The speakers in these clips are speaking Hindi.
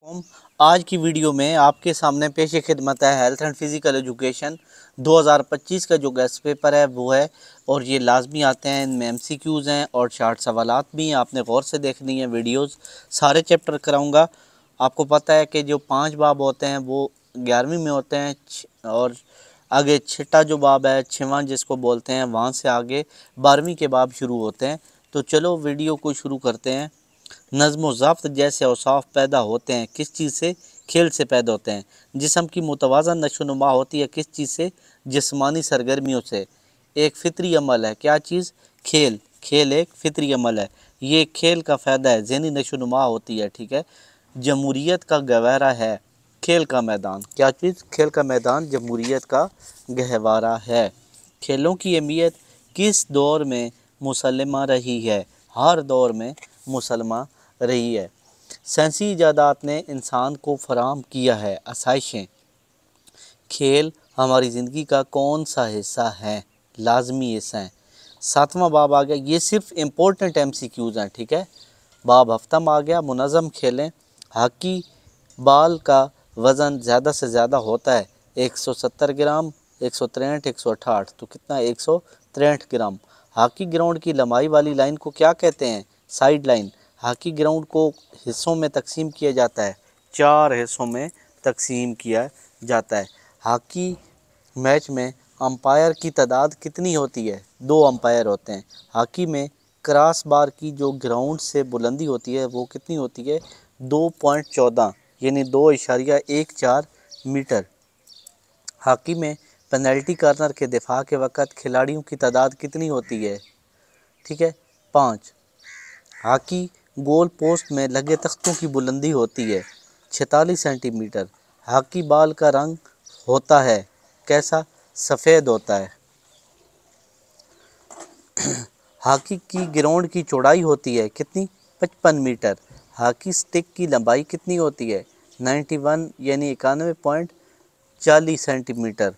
आज की वीडियो में आपके सामने पेश खिदमत है हेल्थ एंड फिज़िकल एजुकेशन 2025 का जो गेस्ट पेपर है वो है। और ये लाजमी आते हैं, इनमें एमसीक्यूज़ हैं और शार्ट सवालात भी हैं। आपने गौर से देखनी है वीडियोस, सारे चैप्टर कराऊंगा। आपको पता है कि जो 5 बाब होते हैं वो 11वीं में होते हैं और आगे छठा जो बाब है, छवां जिसको बोलते हैं, वहाँ से आगे 12वीं के बाब शुरू होते हैं। तो चलो वीडियो को शुरू करते हैं। नज़्म व ज़ब्त जैसे औसाफ पैदा होते हैं किस चीज़ से? खेल से पैदा होते हैं। जिस्म की मुतवाज़न नशोनुमा होती है किस चीज़ से? जिस्मानी सरगर्मियों से। एक फ़ितरी अमल है, क्या चीज़? खेल। खेल एक फ़ितरी अमल है, ये खेल का फ़ायदा है, ज़हनी नशोनुमा होती है। ठीक है। जमहूरियत का गहवारा है खेल का मैदान, क्या चीज़? खेल का मैदान जमहूरियत का गहवारा है। खेलों की अहमियत किस दौर में मुसल्लमा रही है? हर दौर में मुसल्मा रही है। साइंसी इजादात ने इंसान को फराहम किया है आसाइशें। खेल हमारी ज़िंदगी का कौन सा हिस्सा है? लाजमी हिस्सा है। 7वां बाब आ गया, ये सिर्फ इम्पोर्टेंट MCQs हैं। ठीक है। बाब हफ्तम आ गया, मुनज़म खेलें। हॉकी बाल का वज़न ज़्यादा से ज़्यादा होता है 170 ग्राम, 163, 168, तो कितना? 163 ग्राम। हॉकी ग्राउंड की लंबाई वाली लाइन को क्या कहते हैं? Side line. हॉकी ग्राउंड को हिस्सों में तकसीम किया जाता है, 4 हिस्सों में तकसीम किया जाता है। हॉकी मैच में अंपायर की तादाद कितनी होती है? 2 अंपायर होते हैं। हॉकी में क्रॉस बार की जो ग्राउंड से बुलंदी होती है वो कितनी होती है? 2.14 यानी 2.14 मीटर। हॉकी में पेनल्टी कार्नर के दिफा के वक़्त खिलाड़ियों की तादाद कितनी होती है? ठीक है, 5। हॉकी गोल पोस्ट में लगे तख्तों की बुलंदी होती है 46 सेंटीमीटर। हॉकी बाल का रंग होता है कैसा? सफ़ेद होता है। हॉकी की ग्राउंड की चौड़ाई होती है कितनी? 55 मीटर। हॉकी स्टिक की लंबाई कितनी होती है? 91 यानी 91.40 सेंटीमीटर।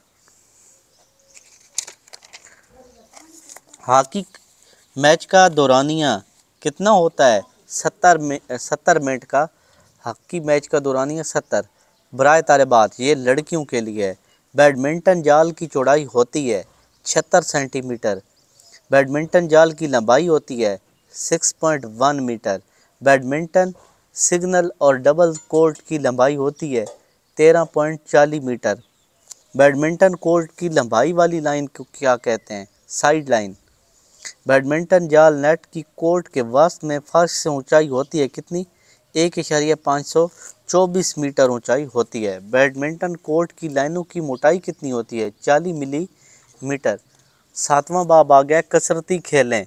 हॉकी मैच का दौरानिया कितना होता है? 70 मिनट का हॉकी मैच का दौरानिया 70। बराए तालिबात, ये लड़कियों के लिए है। बैडमिंटन जाल की चौड़ाई होती है 76 सेंटीमीटर। बैडमिंटन जाल की लंबाई होती है 6.1 मीटर। बैडमिंटन सिग्नल और डबल कोर्ट की लंबाई होती है 13.40 मीटर। बैडमिंटन कोर्ट की लंबाई वाली लाइन को क्या कहते हैं? Side line. बैडमिंटन जाल नेट की कोर्ट के वास्त में फर्श से ऊंचाई होती है कितनी? 1.524 मीटर ऊंचाई होती है। बैडमिंटन कोर्ट की लाइनों की मोटाई कितनी होती है? 40 मिलीमीटर। 7वां बाब आ गया, कसरती खेलें।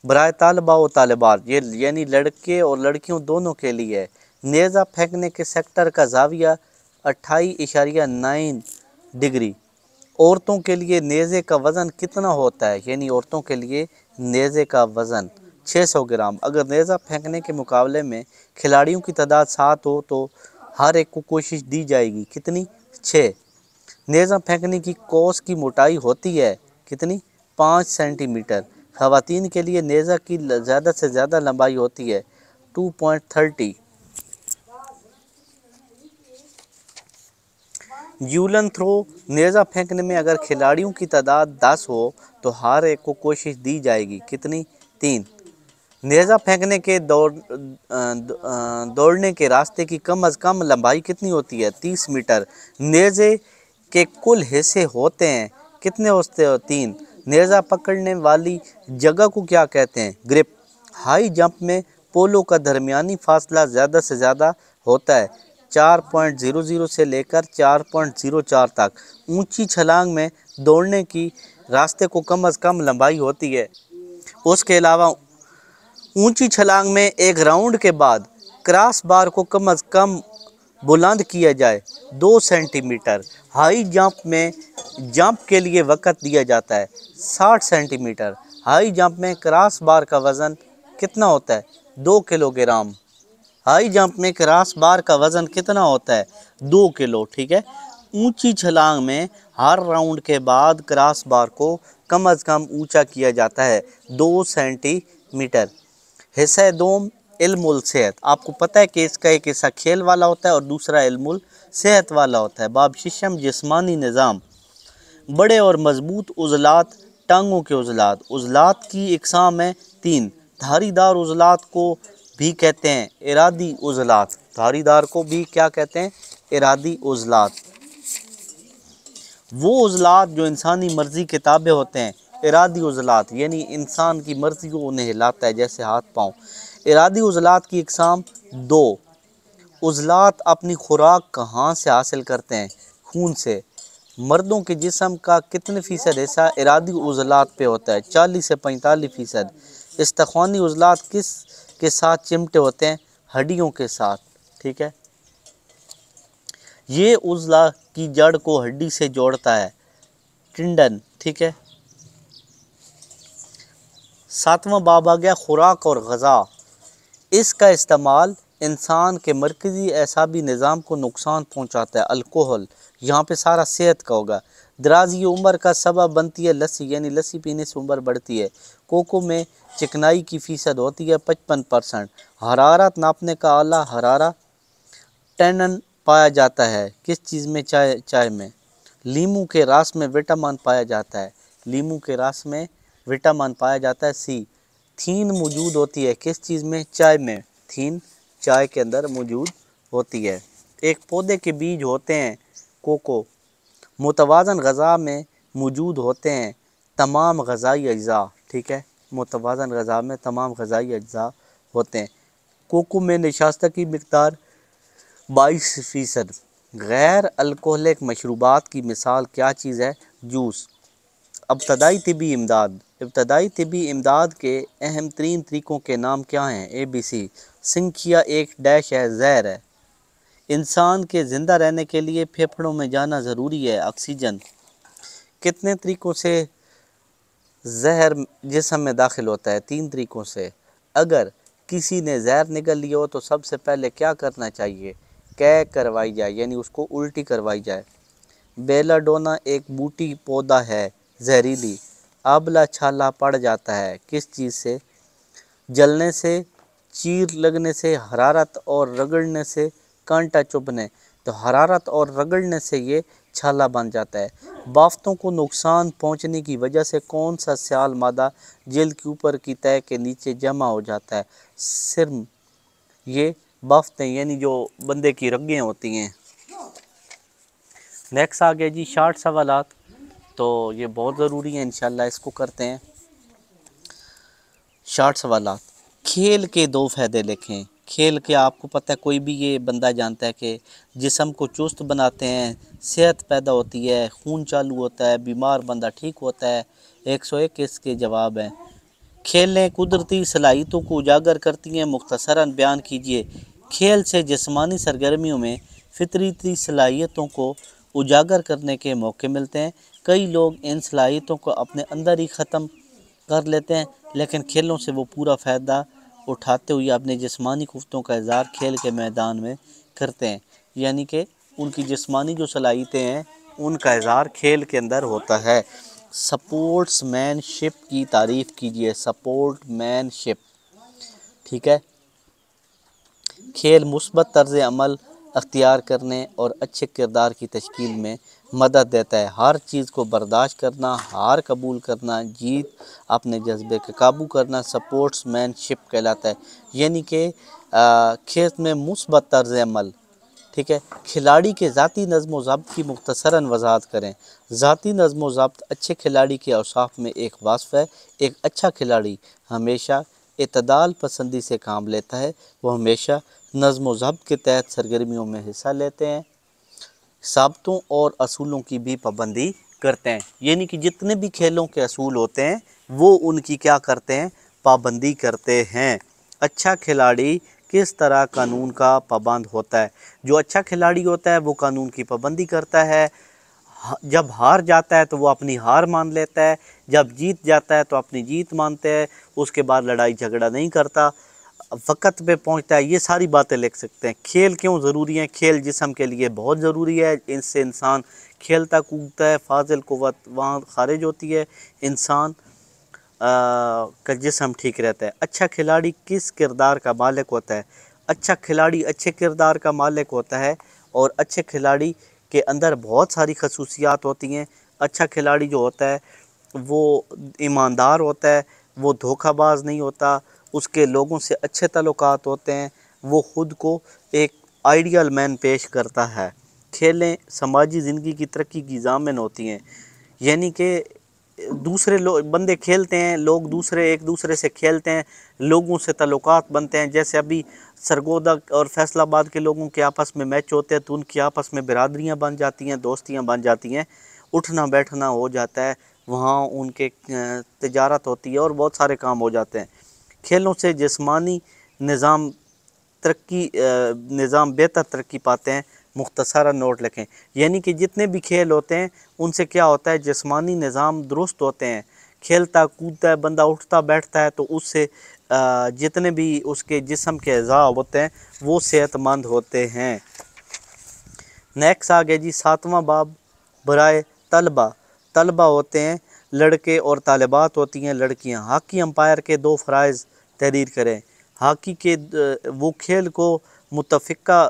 बराए तालबा व तालिबात, ये यानी लड़के और लड़कियों दोनों के लिए है। नेज़ा फेंकने के सेक्टर का जाविया 28.9 डिग्री। औरतों के लिए नेज़े का वज़न कितना होता है? यानी औरतों के लिए नेज़े का वज़न 600 ग्राम। अगर नेज़ा फेंकने के मुकाबले में खिलाड़ियों की तादाद 7 हो तो हर एक को कोशिश दी जाएगी कितनी? 6। नेज़ा फेंकने की कौस की मोटाई होती है कितनी? 5 सेंटीमीटर। ख़वातीन के लिए नेज़ा की ज़्यादा से ज़्यादा लंबाई होती है 2.30। यूलन थ्रो, नेज़ा फेंकने में अगर खिलाड़ियों की तादाद 10 हो तो हर एक को कोशिश दी जाएगी कितनी? 3। नेज़ा फेंकने के दौड़ने के रास्ते की कम अज़ कम लंबाई कितनी होती है? 30 मीटर। नेज़े के कुल हिस्से होते हैं कितने होते हैं? 3। नेज़ा पकड़ने वाली जगह को क्या कहते हैं? ग्रिप। हाई जंप में पोलो का दरमियानी फासला ज़्यादा से ज़्यादा होता है 4.00 से लेकर 4.04 तक। ऊंची छलांग में दौड़ने की रास्ते को कम अज़ कम लंबाई होती है। उसके अलावा ऊंची छलांग में एक राउंड के बाद क्रॉस बार को कम अज़ कम बुलंद किया जाए 2 सेंटीमीटर। हाई जंप में जंप के लिए वक़्त दिया जाता है 60 सेंटीमीटर। हाई जंप में क्रॉस बार का वज़न कितना होता है? 2 किलोग्राम। हाई जंप में क्रॉस बार का वज़न कितना होता है? 2 किलो। ठीक है। ऊंची छलांग में हर राउंड के बाद क्रॉस बार को कम अज़ कम ऊंचा किया जाता है 2 सेंटीमीटर। हिस्सा दोम इल्मुल सेहत। आपको पता है कि इसका एक हिस्सा खेल वाला होता है और दूसरा इल्मुल सेहत वाला होता है। बाब शिशम जिस्मानी निज़ाम, बड़े और मजबूत उज़लात, टांगों के उज़लात। उज़लात की इकसाम है 3। धारीदार उज़लात को भी कहते हैं इरादी उज़लात। धारीदार को भी क्या कहते हैं? इरादी उज़लात। वो उज़लात जो इंसानी मर्ज़ी के ताबे होते हैं। इरादी उज़लात यानी इंसान की मर्ज़ी को उन्हें हिलाता है, जैसे हाथ पाँव। इरादी उज़लात की इकसाम 2। उज़लात अपनी खुराक कहाँ से हासिल करते हैं? खून से। मर्दों के जिस्म का कितने फ़ीसद हिस्सा इरादी उज़लात पे होता है? 40 से 45%। इस्तख़्वानी उज़लात किस के साथ चिमटे होते हैं? हड्डियों के साथ। ठीक है, ये उज़ला की जड़ को हड्डी से जोड़ता है, टिंडन। ठीक है। 7वां बाब आ गया खुराक और ग़ज़ा। इसका इस्तेमाल इंसान के मरकज़ी एसाबी निज़ाम को नुकसान पहुँचाता है। अल्कोहल, यहाँ पे सारा सेहत का होगा। दराज़ी उम्र का सबब बनती है लस्सी, यानी लस्सी पीने से उम्र बढ़ती है। कोको में चिकनाई की फ़ीसद होती है 55%। हरारत नापने का आला हरारा टैनन पाया जाता है किस चीज़ में? चाय में। लीमू के रस में विटामिन पाया जाता है। लीमू के रस में विटामिन पाया जाता है। सी। थीन मौजूद होती है किस चीज़ में? चाय में। थीन चाय के अंदर मौजूद होती है। एक पौधे के बीज होते हैं कोको। मुतवाज़न ग़ज़ा में मौजूद होते हैं तमाम ग़ज़ाई अज्ज़ा। ठीक है, मुतवाज़न ग़ज़ा में तमाम ग़ज़ाई अज्ज़ा होते हैं। कोको में नशास्ता की मिक़दार 22%। गैर अल्कोहलिक मशरूबात की मिसाल क्या चीज़ है? जूस। इब्तदाई तिबी इमदाद। इब्तदाई तिबी इमदाद के अहम तरीन तरीक़ों के नाम क्या हैं? ABC। सिंखिया एक डैश है, ज़हर है। इंसान के ज़िंदा रहने के लिए फेफड़ों में जाना ज़रूरी है, ऑक्सीजन। कितने तरीक़ों से ज़हर जिस्म में दाखिल होता है? 3 तरीक़ों से। अगर किसी ने ज़हर निगल लिया हो तो सबसे पहले क्या करना चाहिए? कै करवाई जाए, यानी उसको उल्टी करवाई जाए। बेलाडोना एक बूटी पौधा है जहरीली। आंवला छाला पड़ जाता है किस चीज़ से? जलने से, चीर लगने से, हरारत और रगड़ने से, कांटा चुभने। तो हरारत और रगड़ने से ये छाला बन जाता है। बाफ्तों को नुकसान पहुंचने की वजह से कौन सा स्याल मादा जल्द के ऊपर की तह के नीचे जमा हो जाता है? सिर्म। ये बाफ्तें यानी जो बंदे की रगें होती हैं। नेक्स्ट आ गया जी शार्ट सवालात। तो ये बहुत ज़रूरी है, इंशाल्लाह इसको करते हैं। शार्ट सवालात। खेल के 2 फ़ायदे लिखें। खेल के आपको पता है, कोई भी ये बंदा जानता है कि जिस्म को चुस्त बनाते हैं, सेहत पैदा होती है, खून चालू होता है, बीमार बंदा ठीक होता है। 101 इसके जवाब हैं। खेलें कुदरती सलाहियतों को उजागर करती हैं, मुख्तसरन बयान कीजिए। खेल से जिस्मानी सरगर्मियों में फितरती सलाहियतों को उजागर करने के मौके मिलते हैं। कई लोग इन सलाहियतों को अपने अंदर ही ख़त्म कर लेते हैं, लेकिन खेलों से वो पूरा फ़ायदा उठाते हुए अपने जिस्मानी क़ुव्वतों का इज़हार खेल के मैदान में करते हैं। यानी कि उनकी जिस्मानी जो सलाहियतें हैं उनका इज़हार खेल के अंदर होता है। सपोर्ट्समैनशिप की तारीफ़ कीजिए। सपोर्टमैनशिप। ठीक है। खेल मुस्बत तर्ज़ अमल अख्तियार करने और अच्छे किरदार की तश्कील में मदद देता है। हर चीज़ को बर्दाश्त करना, हार कबूल करना, जीत अपने जज्बे के काबू करना सपोर्ट्समैनशिप कहलाता है। यानी कि खेल में मुस्बत तर्ज़ अमल। ठीक है। खिलाड़ी के ज़ाती नज़्म व ज़ब्त की मुख्तसरन वज़ाहत करें। ज़ाती नज़्म व ज़ब्त अच्छे खिलाड़ी के औसाफ में एक वास्फ़ है। एक अच्छा खिलाड़ी हमेशा इत्तदाल पसंदी से काम लेता है। वो हमेशा नज़्म व ज़ब्त के तहत सरगर्मियों में हिस्सा लेते हैं, साबितों और असूलों की भी पाबंदी करते हैं। यानी कि जितने भी खेलों के असूल होते हैं वो उनकी क्या करते हैं? पाबंदी करते हैं। अच्छा खिलाड़ी किस तरह कानून का पाबंद होता है? जो अच्छा खिलाड़ी होता है वो कानून की पाबंदी करता है। जब हार जाता है तो वो अपनी हार मान लेता है, जब जीत जाता है तो अपनी जीत मानते हैं, उसके बाद लड़ाई झगड़ा नहीं करता, वक़्त पे पहुंचता है। ये सारी बातें लिख सकते हैं। खेल क्यों ज़रूरी है? खेल जिस्म के लिए बहुत ज़रूरी है। इससे इंसान खेलता कूदता है, फाजिल क़ुव्वत वहाँ खारिज होती है, इंसान का जिस्म ठीक रहता है। अच्छा खिलाड़ी किस किरदार का मालिक होता है? अच्छा खिलाड़ी अच्छे किरदार का मालिक होता है और अच्छे खिलाड़ी के अंदर बहुत सारी खसूसियात होती हैं। अच्छा खिलाड़ी जो होता है वो ईमानदार होता है, वो धोखाबाज नहीं होता, उसके लोगों से अच्छे ताल्लुकात होते हैं, वो ख़ुद को एक आइडियल मैन पेश करता है। खेलें समाजी ज़िंदगी की तरक्की की ज़ामिन होती हैं, यानी कि दूसरे लोग बंदे खेलते हैं, लोग दूसरे एक दूसरे से खेलते हैं, लोगों से ताल्लुकात बनते हैं। जैसे अभी सरगोदा और फैसलाबाद के लोगों के आपस में मैच होते हैं तो उनकी आपस में बिरादरियाँ बन जाती हैं, दोस्तियाँ बन जाती हैं, उठना बैठना हो जाता है, वहाँ उनके तिजारत होती है और बहुत सारे काम हो जाते हैं। खेलों से जिस्मानी निज़ाम बेहतर तरक्की पाते हैं। मुख्तसरा नोट लिखें, यानी कि जितने भी खेल होते हैं उनसे क्या होता है, जिस्मानी निज़ाम दुरुस्त होते हैं। खेलता कूदता है बंदा, उठता बैठता है, तो उससे जितने भी उसके जिस्म के अज़ा होते हैं वो सेहतमंद होते हैं। नेक्स्ट आ गया जी 7वां बाब, बराए तलबा। तलबा होते हैं लड़के और तालिबात होती हैं लड़कियां। हॉकी अंपायर के 2 फ़राइज़ तहरीर करें। हॉकी के वो खेल को मुतफ़िका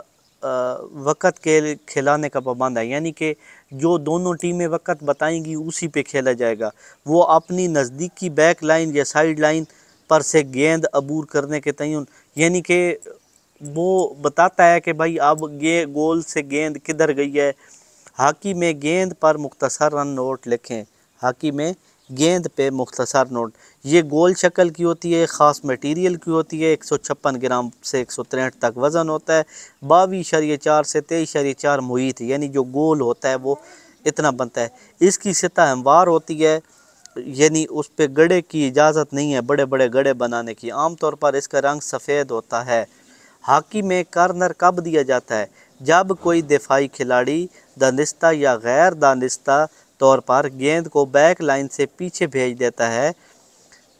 वक़्त के खिलाने का पाबंद है, यानी कि जो दोनों टीमें वक़्त बताएंगी उसी पे खेला जाएगा। वो अपनी नज़दीकी बैक लाइन या साइड लाइन पर से गेंद अबूर करने के तयन, यानी कि वो बताता है कि भाई अब ये गोल से गेंद किधर गई है। हॉकी में गेंद पर मुख्तसर नोट लिखें। हॉकी में गेंद पे मुख्तसर नोट, ये गोल शक्ल की होती है, ख़ास मटेरियल की होती है, 156 ग्राम से 163 तक वज़न होता है, 22.4 से 23.4 मुहित, यानी जो गोल होता है वो इतना बनता है। इसकी सतह हमवार होती है, यानी उस पे गड़े की इजाज़त नहीं है, बड़े बड़े गड़े बनाने की। आमतौर पर इसका रंग सफ़ेद होता है। हॉकी में कॉर्नर कब दिया जाता है? जब कोई दिफाई खिलाड़ी दानिस्ता या गैर दानिस्ता तौर पर गेंद को बैक लाइन से पीछे भेज देता है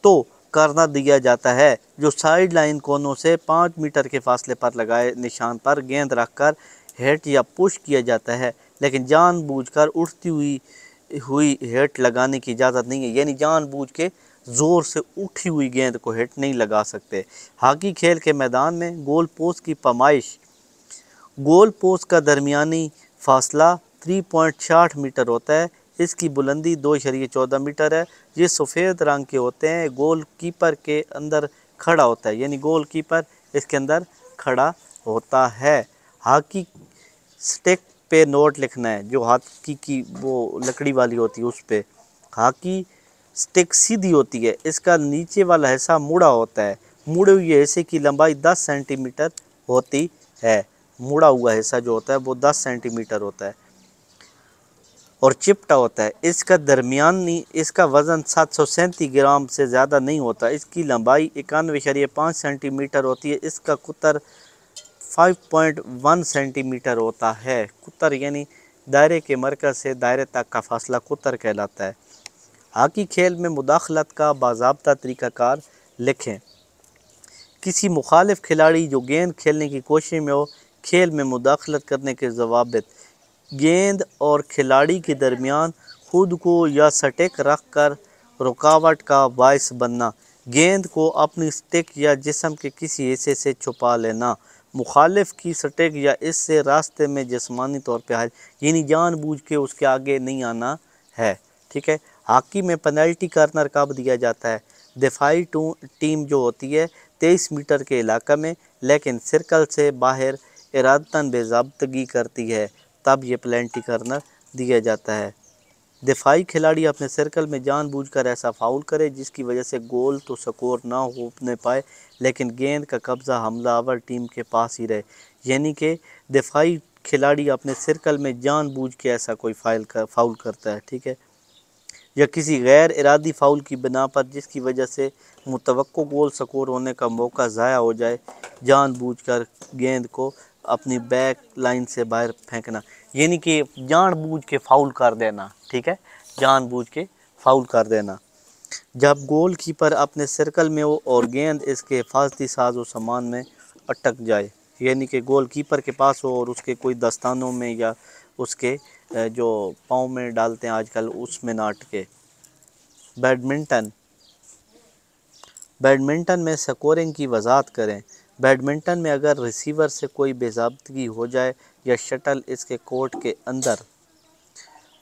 तो कॉर्नर दिया जाता है, जो साइड लाइन कोनों से 5 मीटर के फासले पर लगाए निशान पर गेंद रखकर हेट या पुश किया जाता है, लेकिन जानबूझकर उठती हुई हेट लगाने की इजाज़त नहीं है, यानी जानबूझ के ज़ोर से उठी हुई गेंद को हेट नहीं लगा सकते। हॉकी खेल के मैदान में गोल पोस्ट की पैमाइश, गोल पोस्ट का दरमियानी फासला 3.60 मीटर होता है। इसकी बुलंदी 2.14 मीटर है। ये सफ़ेद रंग के होते हैं। गोल कीपर के अंदर खड़ा होता है, यानी गोल कीपर इसके अंदर खड़ा होता है। हॉकी स्टिक पे नोट लिखना है, जो हॉकी की वो लकड़ी वाली होती है उस पे। हॉकी स्टिक सीधी होती है, इसका नीचे वाला हिस्सा मुड़ा होता है। मुड़े हुए हिस्से की लंबाई 10 सेंटीमीटर होती है। मुड़ा हुआ हिस्सा जो होता है वो 10 सेंटीमीटर होता है और चिपटा होता है। इसका वज़न 737 ग्राम से ज़्यादा नहीं होता। इसकी लंबाई 91.5 सेंटीमीटर होती है। इसका कुतर 5.1 सेंटीमीटर होता है। कुतर यानी दायरे के मरकज़ से दायरे तक का फासला कुतर कहलाता है। हॉकी खेल में मुदाखलत का बाज़ाब्ता तरीक़ाकार लिखें। किसी मुखालिफ खिलाड़ी जो गेंद खेलने की कोशिश में हो, खेल में मुदाखलत करने के ज़वाबित: गेंद और खिलाड़ी के दरमियान खुद को या स्टिक रख कर रुकावट का बायस बनना, गेंद को अपनी स्टिक या जिस्म के किसी हिस्से से छुपा लेना, मुखालिफ की स्टिक या इससे रास्ते में जिस्मानी तौर पर हाजिर, यानी जानबूझ के उसके आगे नहीं आना है। ठीक है। हॉकी में पेनल्टी कॉर्नर कब दिया जाता है? दिफाई टीम जो होती है 23 मीटर के इलाके में लेकिन सर्कल से बाहर इरादतन बेज़ाब्तगी करती है, तब ये पेनल्टी कॉर्नर दिया जाता है। दिफाई खिलाड़ी अपने सर्कल में जानबूझकर ऐसा फाउल करे जिसकी वजह से गोल तो स्कोर ना हो पाए, लेकिन गेंद का कब्ज़ा हमलावर टीम के पास ही रहे, यानी कि दिफाई खिलाड़ी अपने सर्कल में जानबूझ के ऐसा कोई फाउल करता है। ठीक है। या किसी गैर इरादी फ़ाउल की बिना पर जिसकी वजह से मुतवक्को गोल स्कोर होने का मौका ज़ाया हो जाए, जानबूझकर गेंद को अपनी बैक लाइन से बाहर फेंकना, यानी कि जानबूझ के फ़ाउल कर देना। ठीक है, जानबूझ के फ़ाउल कर देना। जब गोल कीपर अपने सर्कल में हो और गेंद इसके हिफाजती साजो सामान में अटक जाए, यानी कि गोल कीपर के पास हो और उसके कोई दस्तानों में या उसके जो पाँव में डालते हैं आजकल उसमें ना अटके। बैडमिंटन बैडमिंटन में स्कोरिंग की वजाहत करें। बैडमिंटन में अगर रिसीवर से कोई बेज़ाब्तगी हो जाए या शटल इसके कोर्ट के अंदर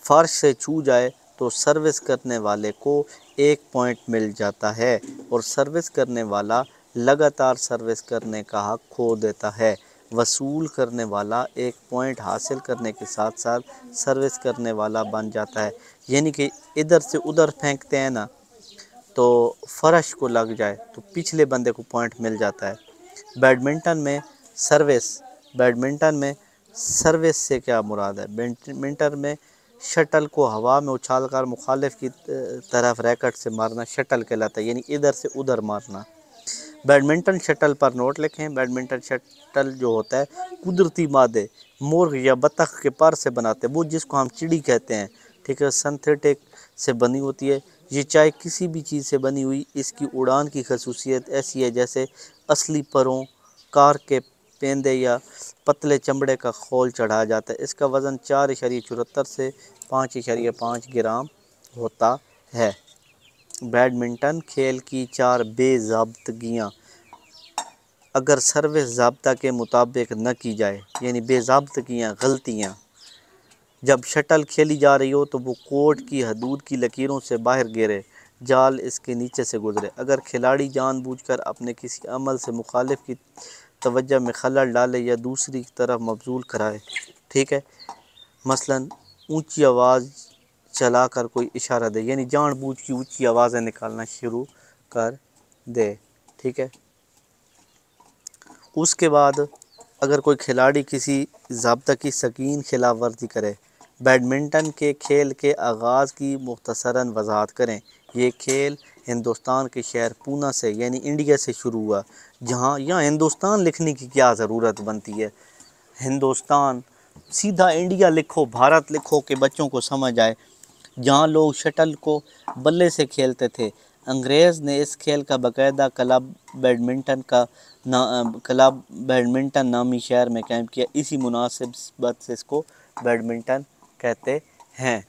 फर्श से छू जाए तो सर्विस करने वाले को 1 पॉइंट मिल जाता है और सर्विस करने वाला लगातार सर्विस करने का हक खो देता है। वसूल करने वाला 1 पॉइंट हासिल करने के साथ साथ सर्विस करने वाला बन जाता है। यानी कि इधर से उधर फेंकते हैं ना, तो फर्श को लग जाए तो पिछले बंदे को पॉइंट मिल जाता है। बैडमिंटन में सर्विस बैडमिंटन में सर्विस से क्या मुराद है? बैडमिंटन में शटल को हवा में उछालकर मुखालिफ की तरफ रैकेट से मारना शटल कहलाता है, यानी इधर से उधर मारना। बैडमिंटन शटल पर नोट लिखें। बैडमिंटन शटल जो होता है कुदरती मादे मोर या बतख के पर से बनाते हैं, वो जिसको हम चिड़ी कहते हैं, ठीक है, सिंथेटिक से बनी होती है। ये चाहे किसी भी चीज़ से बनी हुई, इसकी उड़ान की खसूसियत ऐसी है जैसे असली परों, कार के पेंदे या पतले चमड़े का खोल चढ़ाया जाता है। इसका वज़न 4.74 से 5.5 ग्राम होता है। बैडमिंटन खेल की 4 बेज़ाब्तगियाँ। अगर सर्विस ज़ाब्ता के मुताबिक न की जाए, यानी बेज़ाब्तगियाँ गलतियाँ, जब शटल खेली जा रही हो तो वो कोर्ट की हदूद की लकीरों से बाहर गिरे, जाल इसके नीचे से गुजरे, अगर खिलाड़ी जानबूझकर अपने किसी अमल से मुखालिफ की तवज्जो में खलल डाले या दूसरी तरफ मबजूल कराए, ठीक है, मसलन ऊंची आवाज़ चलाकर कोई इशारा दे, यानी जानबूझ की ऊंची आवाज़ें निकालना शुरू कर दे, ठीक है। उसके बाद अगर कोई खिलाड़ी किसी ज़ाब्ता की संगीन खिलाफ वर्जी करे। बैडमिंटन के खेल के आगाज़ की मुख्तसरन वजाहत करें। ये खेल हिंदुस्तान के शहर पूना से यानी इंडिया से शुरू हुआ। जहाँ यहाँ हिंदुस्तान लिखने की क्या ज़रूरत बनती है, हिंदुस्तान, सीधा इंडिया लिखो, भारत लिखो कि बच्चों को समझ आए। जहाँ लोग शटल को बल्ले से खेलते थे, अंग्रेज़ ने इस खेल का बाकायदा क्लब बैडमिंटन नामी शहर में कायम किया। इसी मुनासिबत से इसको बैडमिंटन कहते हैं।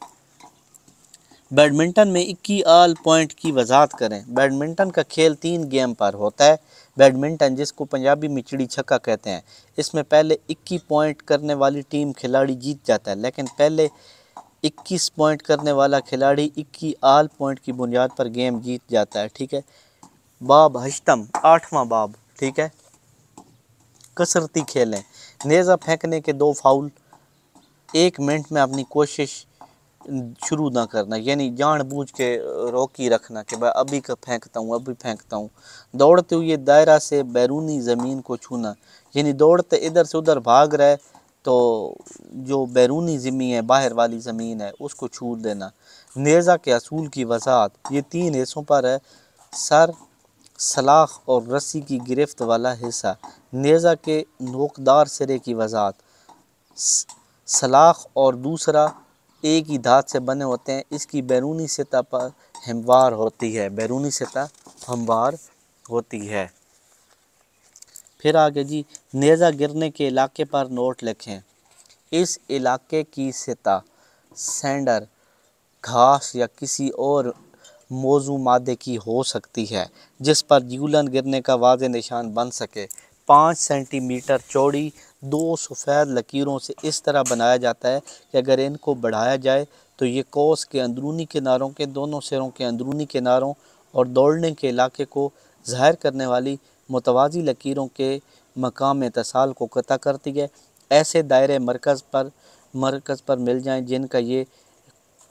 बैडमिंटन में 21 ऑल पॉइंट की वजाहत करें। बैडमिंटन का खेल 3 गेम पर होता है। बैडमिंटन, जिसको पंजाबी में चिड़ी छक्का कहते हैं, इसमें पहले 21 पॉइंट करने वाली टीम खिलाड़ी जीत जाता है, लेकिन पहले 21 पॉइंट करने वाला खिलाड़ी 21 ऑल पॉइंट की बुनियाद पर गेम जीत जाता है, ठीक है। बाब हश्तम, 8वां बाब, ठीक है। कसरती खेलें। नेज़ा फेंकने के 2 फाउल, 1 मिनट में अपनी कोशिश शुरू ना करना, यानी जानबूझ के रोकी रखना कि भाई अभी का फेंकता हूँ, अभी फेंकता हूँ। दौड़ते हुए दायरा से बैरूनी ज़मीन को छूना, यानी दौड़ते इधर से उधर भाग रहा है तो जो बैरूनी ज़मीन है, बाहर वाली ज़मीन है, उसको छू देना। नेज़ा के असूल की वजाहत, ये 3 हिस्सों पर है: सर, सलाख और रस्सी की गिरफ्त वाला हिस्सा। नेज़ा के नोकदार सिरे की वजाहत, सलाख और दूसरा एक ही धात से बने होते हैं। इसकी बैरूनी सतह पर हमवार होती है, बैरूनी सतह हमवार होती है। फिर आगे जी, नेज़ा गिरने के इलाके पर नोट लिखें। इस इलाके की सतह सैंडर, घास या किसी और मौजू मादे की हो सकती है जिस पर जूलन गिरने का वाज़ेह निशान बन सके। 5 सेंटीमीटर चौड़ी 2 सफ़ेद लकीरों से इस तरह बनाया जाता है कि अगर इनको बढ़ाया जाए तो ये कौस के अंदरूनी किनारों के दोनों सिरों के अंदरूनी किनारों और दौड़ने के इलाके को ज़ाहिर करने वाली मुतवाज़ी लकीरों के मकाम इत्तिसाल को कता करती है। ऐसे दायरे मरकज़ पर मिल जाएं जिनका ये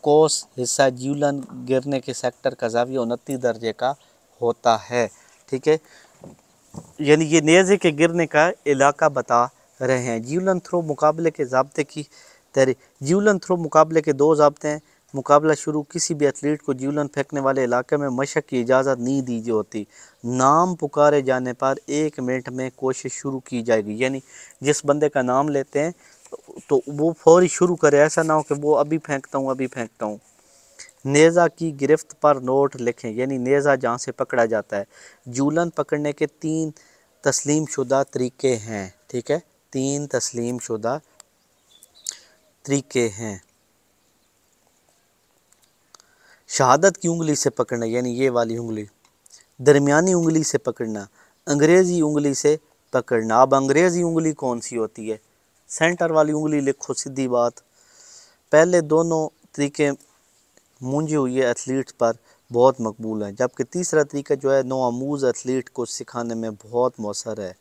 कोस हिस्सा जूलन गिरने के सेक्टर का ज़ाविया 29 दर्जे का होता है, ठीक है। यानी ये नेज़े के गिरने का इलाका बता रहे हैं। जूलन थ्रो मुकाबले के ज़ाब्ते की तहरीक। जूलन थ्रो मुकाबले के 2 ज़ाब्ते हैं। मुकाबला शुरू, किसी भी एथलीट को जूलन फेंकने वाले इलाके में मशक की इजाज़त नहीं दी होती। नाम पुकारे जाने पर 1 मिनट में कोशिश शुरू की जाएगी, यानी जिस बंदे का नाम लेते हैं तो वो फौरी शुरू करे, ऐसा ना हो कि वो अभी फेंकता हूँ, अभी फेंकता हूँ। नेज़ा की गिरफ्त पर नोट लिखें, यानी नेज़ा जहाँ से पकड़ा जाता है। जूलन पकड़ने के 3 तस्लीम शुदा तरीके हैं, ठीक है, 3 तस्लीम शुदा तरीके हैं। शहादत की उंगली से पकड़ना, यानी ये वाली उंगली, दरमियानी उंगली से पकड़ना, अंग्रेज़ी उंगली से पकड़ना। अब अंग्रेज़ी उंगली कौन सी होती है? सेंटर वाली उंगली लिखो, सीधी बात। पहले दोनों तरीके मूंझे हुए एथलीट पर बहुत मकबूल हैं, जबकि तीसरा तरीका जो है नौआमूज़ एथलीट को सिखाने में बहुत मौसर है।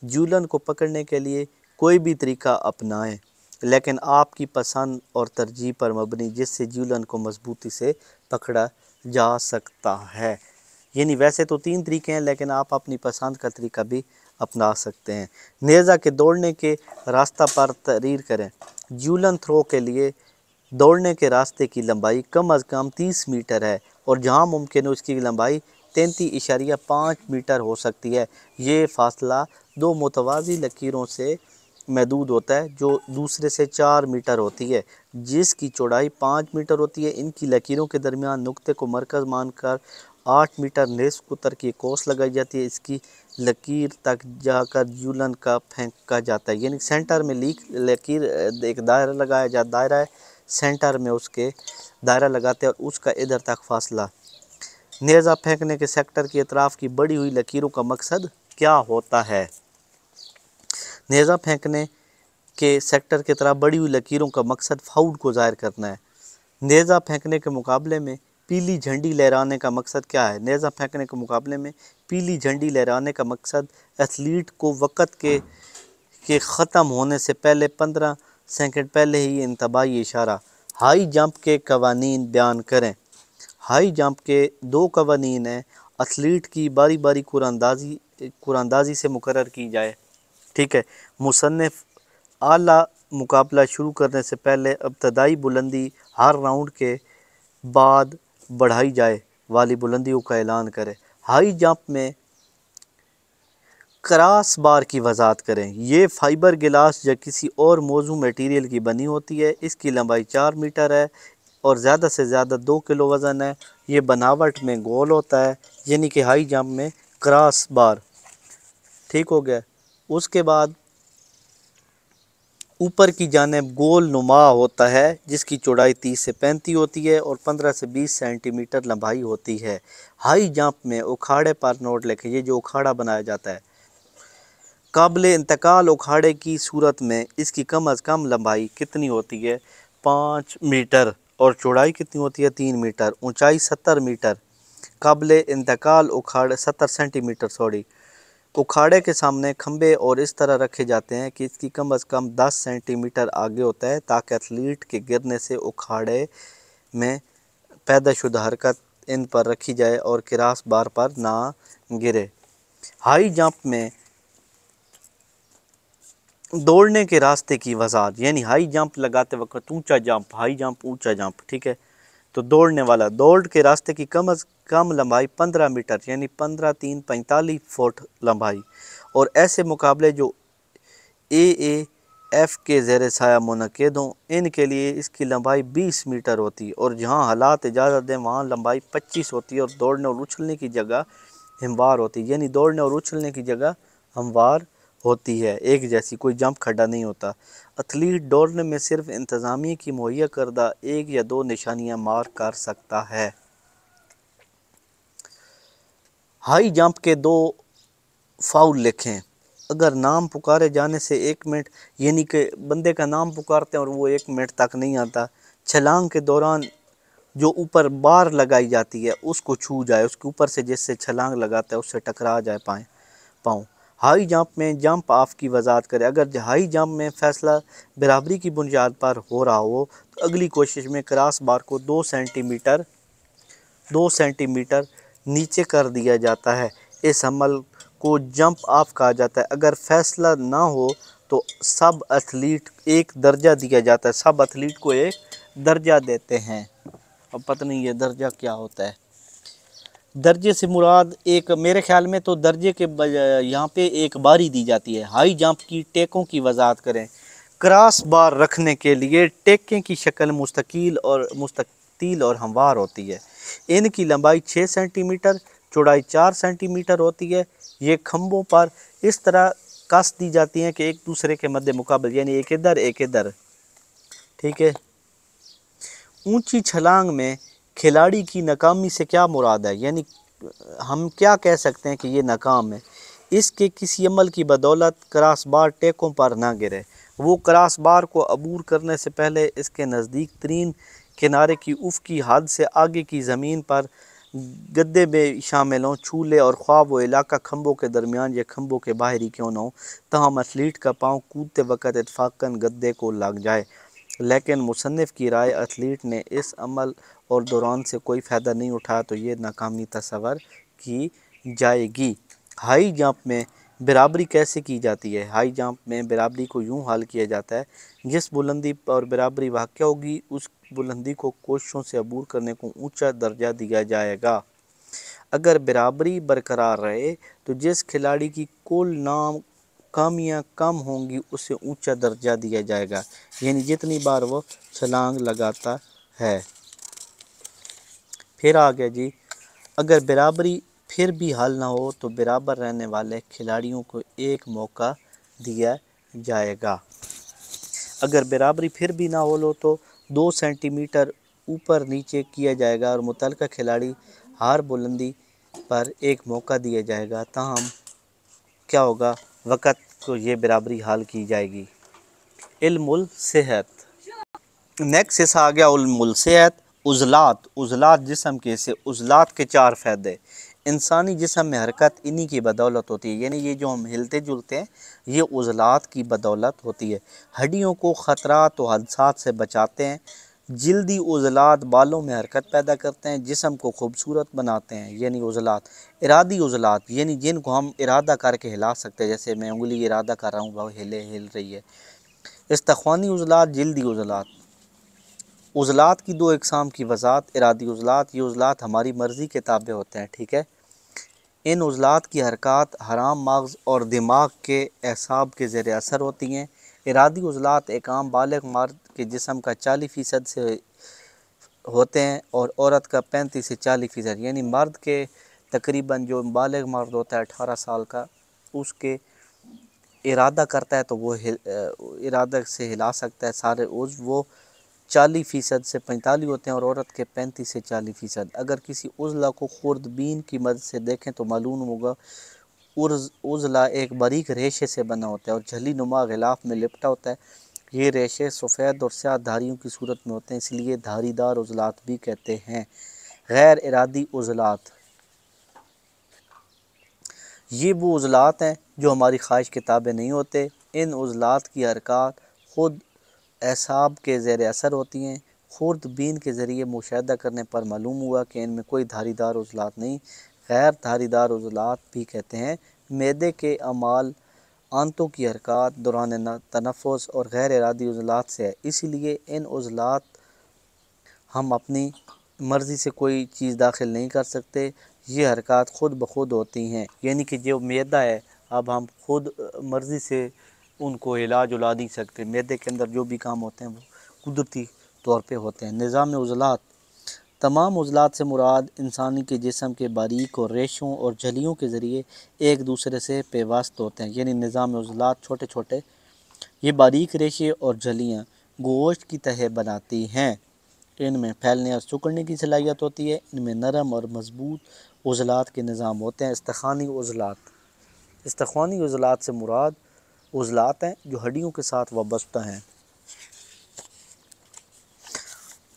जूलन को पकड़ने के लिए कोई भी तरीका अपनाएं, लेकिन आपकी पसंद और तरजीह पर मबनी, जिससे जूलन को मजबूती से पकड़ा जा सकता है। यानी वैसे तो 3 तरीके हैं, लेकिन आप अपनी पसंद का तरीका भी अपना सकते हैं। नेज़ा के दौड़ने के रास्ता पर तहरीर करें। जूलन थ्रो के लिए दौड़ने के रास्ते की लंबाई कम अज़ कम 30 मीटर है और जहां मुमकिन है उसकी लंबाई 33.5 मीटर हो सकती है। ये फासला 2 मुतवाज़ी लकीरों से महदूद होता है, जो दूसरे से 4 मीटर होती है, जिसकी चौड़ाई 5 मीटर होती है। इनकी लकीरों के दरमियान नुक्ते को मरकज़ मानकर 8 मीटर निस्फ कुतर की कोस लगाई जाती है। इसकी लकीर तक जाकर जूलन का फेंका जाता है, यानी सेंटर में लकीर एक दायरा लगाया जाता, दायरा है, सेंटर में उसके दायरा लगाते हैं और उसका इधर तक फासला। नेज़ा फेंकने के सेक्टर की अतराफ की बढ़ी हुई लकीरों का मकसद क्या होता है? नेज़ा फेंकने के सेक्टर की तरफ बढ़ी हुई लकीरों का मकसद फाउल को ज़ाहिर करना है। नेज़ा फेंकने के मुकाबले में पीली झंडी लहराने का मकसद क्या है? नेज़ा फेंकने के मुकाबले में पीली झंडी लहराने का मकसद एथलीट को वक़्त के ख़त्म होने से पहले 15 सेकंड पहले ही इंतबाही इशारा। हाई जंप के कवानीन बयान करें। हाई जंप के 2 कवानीन हैं। एथलीट की बारी बारी कुरानदाजी से मुकर्रर की जाए। ठीक है। मुसन्निफ़ आला मुकाबला शुरू करने से पहले इब्तदाई बुलंदी हर राउंड के बाद बढ़ाई जाए वाली बुलंदियों का ऐलान करें। हाई जंप में क्रॉस बार की वजाहत करें। ये फाइबर गिलास या किसी और मौजू मटेरियल की बनी होती है। इसकी लंबाई 4 मीटर है और ज़्यादा से ज़्यादा 2 किलो वज़न है। ये बनावट में गोल होता है, यानी कि हाई जंप में क्रॉस बार। ठीक हो गया। उसके बाद ऊपर की जानिब गोल नुमा होता है, जिसकी चौड़ाई 30 से 35 होती है और 15 से 20 सेंटीमीटर लंबाई होती है। हाई जंप में उखाड़े पर नोट लिखें। ये जो उखाड़ा बनाया जाता है, काबिले इंतकाल उखाड़े की सूरत में इसकी कम अज़ कम लंबाई कितनी होती है? 5 मीटर और चौड़ाई कितनी होती है? 3 मीटर। ऊंचाई 70 मीटर। काबिले इंतकाल उखाड़े 70 सेंटीमीटर सॉरी। उखाड़े के सामने खंबे और इस तरह रखे जाते हैं कि इसकी कम अज़ कम 10 सेंटीमीटर आगे होता है, ताकि एथलीट के गिरने से उखाड़े में पैदाशुदा हरकत इन पर रखी जाए और क्रॉस बार पर ना गिरे। हाई जंप में दौड़ने के रास्ते की वजाहत, यानी हाई जंप लगाते वक्त ऊंचा जंप, हाई जंप ऊंचा जंप। ठीक है। तो दौड़ने वाला दौड़ के रास्ते की कम अज़ कम लंबाई 15 मीटर, यानी 15 3 45 फुट लंबाई। और ऐसे मुकाबले जो AAF के ज़ेर साया मुनक़िद हों, इनके लिए इसकी लंबाई 20 मीटर होती है और जहां हालात इजाज़त दें वहां लंबाई 25 होती है और दौड़ने और उछलने की जगह हमवार होती है, यानी दौड़ने और उछलने की जगह हमवार होती है, एक जैसी, कोई जंप खड्डा नहीं होता। एथलीट दौड़ने में सिर्फ इंतज़ामिया की मुहैया करदा 1 या 2 निशानियां मार्क कर सकता है। हाई जंप के 2 फाउल लिखें। अगर नाम पुकारे जाने से 1 मिनट, यानी कि बंदे का नाम पुकारते हैं और वो 1 मिनट तक नहीं आता। छलांग के दौरान जो ऊपर बार लगाई जाती है उसको छू जाए, उसके ऊपर से जिससे छलांग लगाता है उससे टकरा जाए पाँव। हाई जंप में जंप ऑफ की वजाहत करें। अगर हाई जंप में फैसला बराबरी की बुनियाद पर हो रहा हो तो अगली कोशिश में क्रॉस बार को 2 सेंटीमीटर नीचे कर दिया जाता है। इस अमल को जंप ऑफ कहा जाता है। अगर फैसला ना हो तो सब एथलीट एक दर्जा दिया जाता है, सब एथलीट को एक दर्जा देते हैं। अब पता नहीं ये दर्जा क्या होता है। दर्जे से मुराद एक, मेरे ख्याल में तो दर्जे के यहाँ पे एक बारी दी जाती है। हाई जंप की टेकों की वजाहत करें। क्रॉस बार रखने के लिए टेकें की शक्ल मुस्ततील और हमवार होती है। इनकी लंबाई 6 सेंटीमीटर, चौड़ाई 4 सेंटीमीटर होती है। ये खंभों पर इस तरह कस दी जाती हैं कि एक दूसरे के मध्य मुकाबल, यानी एक इधर एक इधर। ठीक है। ऊंची छलांग में खिलाड़ी की नाकामी से क्या मुराद है? यानी हम क्या कह सकते हैं कि ये नाकाम है। इसके किसी अमल की बदौलत क्रॉस बार टेकों पर ना गिरे। वो क्रॉस बार को अबूर करने से पहले इसके नज़दीक तरीन किनारे की उफ़क़ी हद से आगे की ज़मीन पर गद्दे में शामिल हों, छूले और ख्वाह वो इलाका खंभों के दरमियान या खंभों के बाहरी क्यों न हो, तहम एथलीट का पाँव कूदते वक़्त इत्फाक़न गद्दे को लग जाए। लेकिन मुसन्निफ़ की राय एथलीट ने इस अमल और दौरान से कोई फ़ायदा नहीं उठाया तो ये नाकामी तस्वर की जाएगी। हाई जंप में बराबरी कैसे की जाती है? हाई जंप में बराबरी को यूँ हल किया जाता है, जिस बुलंदी पर बराबरी वाक़या होगी उस बुलंदी को कोशिशों से अबूर करने को ऊंचा दर्जा दिया जाएगा। अगर बराबरी बरकरार रहे तो जिस खिलाड़ी की कुल नाकामियाँ कम होंगी उसे ऊंचा दर्जा दिया जाएगा, यानी जितनी बार वो छलांग लगाता है। फिर आ गया जी, अगर बराबरी फिर भी हल ना हो तो बराबर रहने वाले खिलाड़ियों को एक मौका दिया जाएगा। अगर बराबरी फिर भी ना हो तो 2 सेंटीमीटर ऊपर नीचे किया जाएगा और मुतल्लिका खिलाड़ी हर बुलंदी पर एक मौका दिया जाएगा। ताहम क्या होगा, वक़्त को ये बराबरी हाल की जाएगी। इल्मुल सेहत। नेक्स्ट हिस्सा आ गया उल्मुल सेहत। उज़लात। उज़लात जिस्म के से उज़लात के 4 फ़ायदे। इंसानी जिस्म में हरकत इन्हीं की बदौलत होती है, यानी ये जो हम हिलते जुलते हैं ये उज़लात की बदौलत होती है। हड्डियों को ख़तरात व हादसात से बचाते हैं। जल्दी उज़लात बालों में हरकत पैदा करते हैं, जिस्म को खूबसूरत बनाते हैं, यानी उज़लात। इरादी उज़लात यानी जिनको हम इरादा करके हिला सकते हैं, जैसे मैं उंगली इरादा कर रहा हूँ वह हिल रही है। इस्तख़्वानी उज़लात, जल्दी उज़लात। उज़लात की 2 इक़साम की वज़ाहत। इरादी उज़लात, ये उज़लात हमारी मर्ज़ी के ताबे होते हैं, ठीक है। इन उज़लात की हरकत हराम मग़ज़ और दिमाग के एसाब के ज़ेर असर होती हैं। इरादी उज़लात एक आम बालिग़ मर्द के जिस्म का 40% से होते हैं और औरत का 35 से 40%, यानी मर्द के तकरीबन जो बालिग़ मर्द होता है 18 साल का, उसके इरादा करता है तो वो इरादा से हिला सकता है सारे उज़्व। वो 40% से 45 होते हैं और औरत के 35 से 40%। अगर किसी उज़ला को खुर्दबीन की मदद से देखें तो मालूम होगा उज़ला एक बारीक रेशे से बना होता है और झली नुमा ग़िलाफ़ में लिपटा होता है। ये रेशे सफ़ेद और स्याह धारियों की सूरत में होते हैं, इसलिए धारीदार उज़लात भी कहते हैं। गैर इरादी उज़लात, ये वो उज़लात हैं जो हमारी ख्वाहिश के ताबे नहीं होते। इन उज़लात की हरकत ख़ुद एसाब के ज़ेर असर होती हैं। खुर्दबीन के ज़रिए मुशाहिदा करने पर मालूम हुआ कि इनमें कोई धारीदार उज़लात नहीं। गैर धारीदार उज़लात भी कहते हैं। मैदे के अमाल, आंतों की हरकत दौरान तनफ़ुस और गैर इरादी उज़लात से है, इसीलिए इन उज़लात हम अपनी मर्ज़ी से कोई चीज़ दाखिल नहीं कर सकते। ये हरकत ख़ुद ब खुद होती हैं, यानी कि जो मैदा है अब हम खुद मर्ज़ी से उनको हिला जुला नहीं सकते। मैदे के अंदर जो भी काम होते हैं वो कुदरती तौर पे होते हैं। निज़ाम उज़लात। तमाम उज़लात से मुराद इंसानी के जिस्म के बारीक और रेशों और झलियों के ज़रिए एक दूसरे से पेवस्त होते हैं, यानी निज़ाम उज़लात छोटे छोटे ये बारीक रेशे और झलियाँ गोश्त की तह बनाती हैं। इनमें फैलने और सिकुड़ने की सलाहियत होती है। इनमें नरम और मजबूत उज़लात के निज़ाम होते हैं। इस्तख़्वानी उज़लात। इस्तख़्वानी उज़लात से मुराद उज़लात हैं जो हड्डियों के साथ वाबस्ता हैं।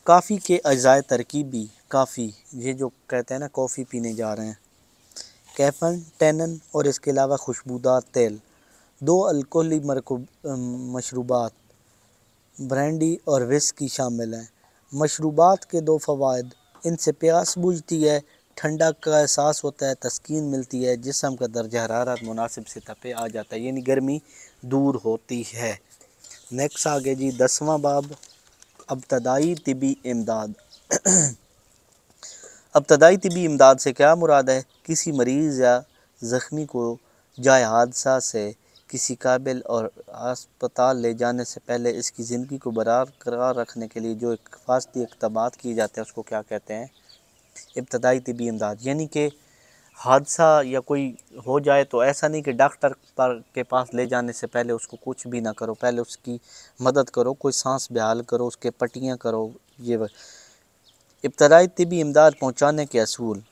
काफ़ी के अज़ाए तरकीबी। काफ़ी, ये जो कहते हैं ना कॉफ़ी पीने जा रहे हैं। कैफ़न, टैनन और इसके अलावा खुशबूदार तेल। 2 अल्कोहली मशरूबात ब्रांडी और विस्की शामिल हैं। मशरूबात के 2 फ़वाइद, इनसे प्यास बुझती है, ठंडक का एहसास होता है, तस्कीन मिलती है, जिस्म का दर्जा हरारत मुनासिब सतह पे आ जाता है, यानी गर्मी दूर होती है। नेक्स्ट आगे जी 10वां बाब, इब्तदाई तिबी इमदाद। इब्तदाई तिबी इमदाद से क्या मुराद है? किसी मरीज़ या ज़ख्मी को जाए हादसा से किसी काबिल और अस्पताल ले जाने से पहले इसकी ज़िंदगी को बरकरार रखने के लिए जो हिफाजती इक़दामात किए जाते हैं उसको क्या कहते हैं? इब्तदाई तिबी इमदाद। यानी कि हादसा या कोई हो जाए तो ऐसा नहीं कि डॉक्टर के पास ले जाने से पहले उसको कुछ भी ना करो, पहले उसकी मदद करो, कोई सांस बहाल करो, उसके पट्टियाँ करो। ये इब्तदाई तिबी इमदाद पहुँचाने के असूल।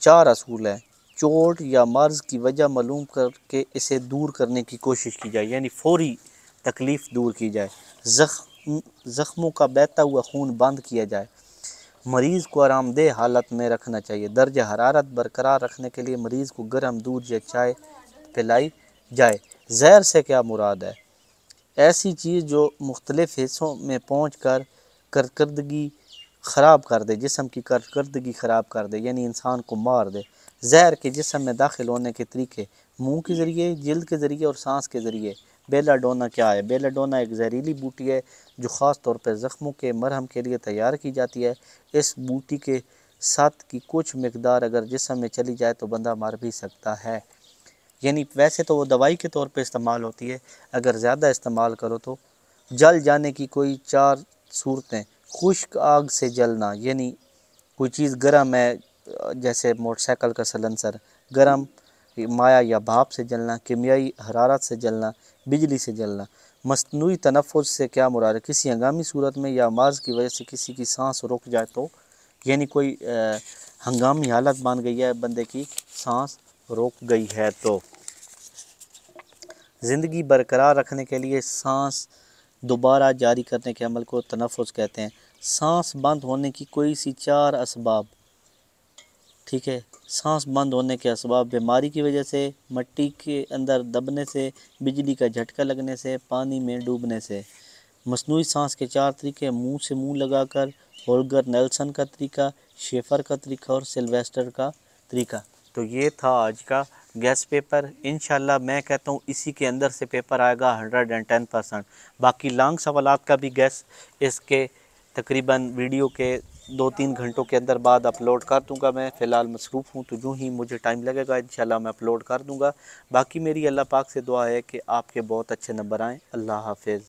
4 असूल हैं। चोट या मर्ज़ की वजह मालूम करके इसे दूर करने की कोशिश की जाए, यानी फ़ौरी तकलीफ़ दूर की जाए। ज़ख्मों का बहता हुआ खून बंद किया जाए। मरीज़ को आरामदेह हालत में रखना चाहिए। दर्ज हरारत बरकरार रखने के लिए मरीज़ को गर्म दूध या चाय पिलाई जाए। जहर से क्या मुराद है? ऐसी चीज़ जो मुख्तलिफ़ हिस्सों में पहुँच कर कारकर्दगी ख़राब कर दे, जिस्म की कारकर्दगी ख़राब कर दे, यानी इंसान को मार दे। जहर के जिस्म में दाखिल होने के तरीके मुंह के ज़रिए, जिल्द के ज़रिए और सांस के ज़रिए। बेलाडोना क्या है? बेलाडोना एक जहरीली बूटी है जो ख़ास तौर पर ज़ख्मों के मरहम के लिए तैयार की जाती है। इस बूटी के साथ की कुछ मकदार अगर जिस्म में चली जाए तो बंदा मर भी सकता है। यानी वैसे तो वो दवाई के तौर पे इस्तेमाल होती है, अगर ज़्यादा इस्तेमाल करो तो जल जाने की कोई 4 सूरतें। खुश्क आग से जलना, यानी कोई चीज़ गर्म है, जैसे मोटरसाइकिल का सलेंसर, गर्म माया या भाप से जलना, कीमियाई हरारत से जलना, बिजली से जलना। मस्नूई तनफ़ुस से क्या मुराद है? किसी हंगामी सूरत में या अमराज़ की वजह से किसी की सांस रुक जाए तो, यानी कोई हंगामी हालत बन गई है, बंदे की सांस रुक गई है तो। ज़िंदगी बरकरार रखने के लिए सांस दोबारा जारी करने के अमल को तनफ़ुस कहते हैं। सांस बंद होने की कोई सी 4 असबाब, ठीक है। सांस बंद होने के असबाब: बीमारी की वजह से, मिट्टी के अंदर दबने से, बिजली का झटका लगने से, पानी में डूबने से। मसनूई सांस के 4 तरीके: मुंह से मुंह लगाकर, होल्गर नेल्सन का तरीका, शेफर का तरीका और सिल्वेस्टर का तरीका। तो ये था आज का गैस पेपर। इंशाल्लाह मैं कहता हूँ इसी के अंदर से पेपर आएगा 110%। बाकी लॉन्ग सवालात का भी गैस इसके तकरीबन वीडियो के 2-3 घंटों के अंदर बाद अपलोड कर दूंगा। मैं फ़िलहाल मसरूफ़ हूँ, तो जो ही मुझे टाइम लगेगा इंशाल्लाह मैं अपलोड कर दूंगा। बाकी मेरी अल्लाह पाक से दुआ है कि आपके बहुत अच्छे नंबर आएँ। अल्लाह हाफ़िज़।